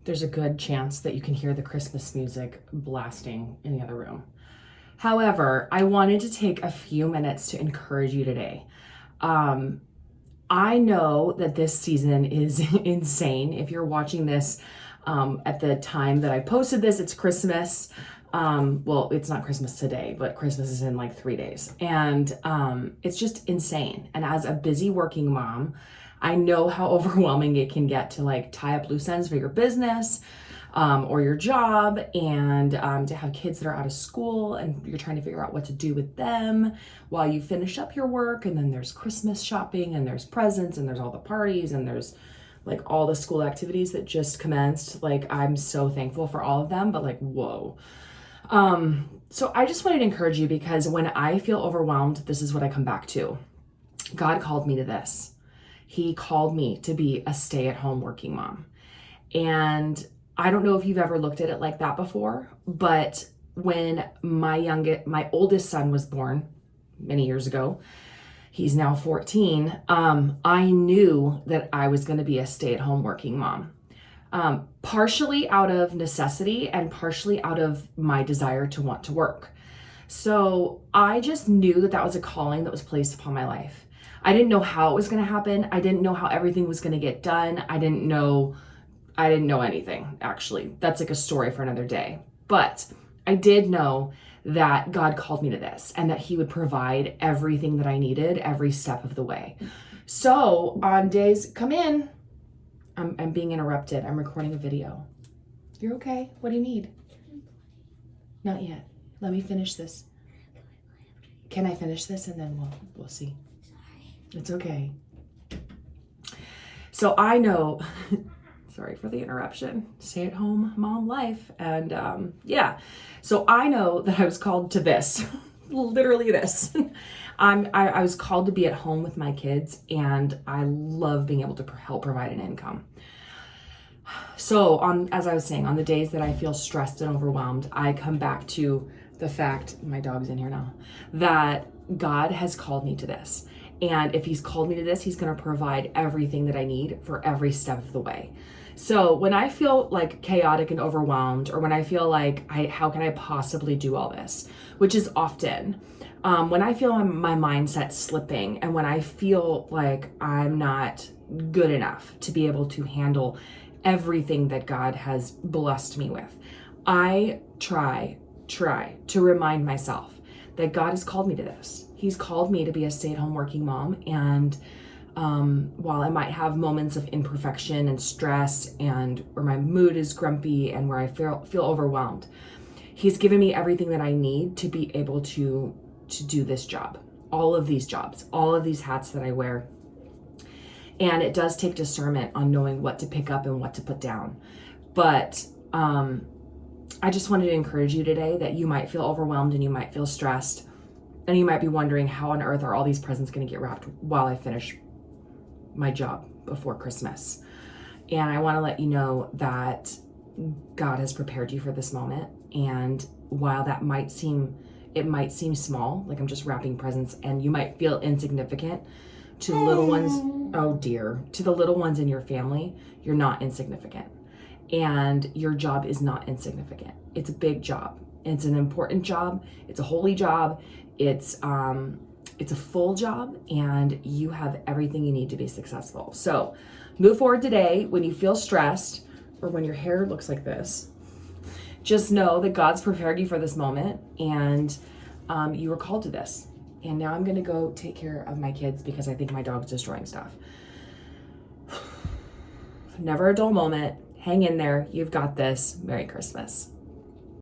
there's a good chance that you can hear the Christmas music blasting in the other room. However, I wanted to take a few minutes to encourage you today. I know that this season is insane. If you're watching this at the time that I posted this, it's Christmas. Well, it's not Christmas today, but Christmas is in like 3 days. And it's just insane. And as a busy working mom, I know how overwhelming it can get to like tie up loose ends for your business or your job, and to have kids that are out of school and you're trying to figure out what to do with them while you finish up your work. And then there's Christmas shopping and there's presents and there's all the parties and there's like all the school activities that just commenced. Like, I'm so thankful for all of them, but like, whoa. So I just wanted to encourage you, because when I feel overwhelmed, this is what I come back to. God called me to this. He called me to be a stay-at-home working mom. And I don't know if you've ever looked at it like that before, but when my oldest son was born many years ago, he's now 14, I knew that I was going to be a stay-at-home working mom. Partially out of necessity and partially out of my desire to want to work. So I just knew that that was a calling that was placed upon my life. I didn't know how it was going to happen. I didn't know how everything was going to get done. I didn't know anything, actually. That's like a story for another day. But I did know that God called me to this and that he would provide everything that I needed every step of the way. So on days, come in. I'm being interrupted. I'm recording a video. You're okay? What do you need? Not yet. Let me finish this. Can I finish this and then we'll see. It's okay. So I know, sorry for the interruption, stay-at-home mom life. And yeah, so I know that I was called to this, literally this. I was called to be at home with my kids, and I love being able to help provide an income. So as I was saying, on the days that I feel stressed and overwhelmed, I come back to the fact, my dog's in here now, that God has called me to this. And if he's called me to this, he's going to provide everything that I need for every step of the way. So when I feel like chaotic and overwhelmed, or when I feel like how can I possibly do all this, which is often, when I feel my mindset slipping, and when I feel like I'm not good enough to be able to handle everything that God has blessed me with, I try to remind myself that God has called me to this. He's called me to be a stay-at-home working mom. And while I might have moments of imperfection and stress, and where my mood is grumpy and where I feel overwhelmed, he's given me everything that I need to be able to do this job, all of these jobs, all of these hats that I wear. And it does take discernment on knowing what to pick up and what to put down. But I just wanted to encourage you today that you might feel overwhelmed and you might feel stressed, and you might be wondering, how on earth are all these presents going to get wrapped while I finish my job before Christmas? And I want to let you know that God has prepared you for this moment. And while that might seem small, like I'm just wrapping presents, and you might feel insignificant to the little ones, to the little ones in your family, you're not insignificant. And your job is not insignificant. It's a big job. It's an important job. It's a holy job. It's a full job, and you have everything you need to be successful. So move forward today. When you feel stressed, or when your hair looks like this, just know that God's prepared you for this moment, and you were called to this. And now I'm gonna go take care of my kids because I think my dog's destroying stuff. Never a dull moment. Hang in there. You've got this. Merry Christmas.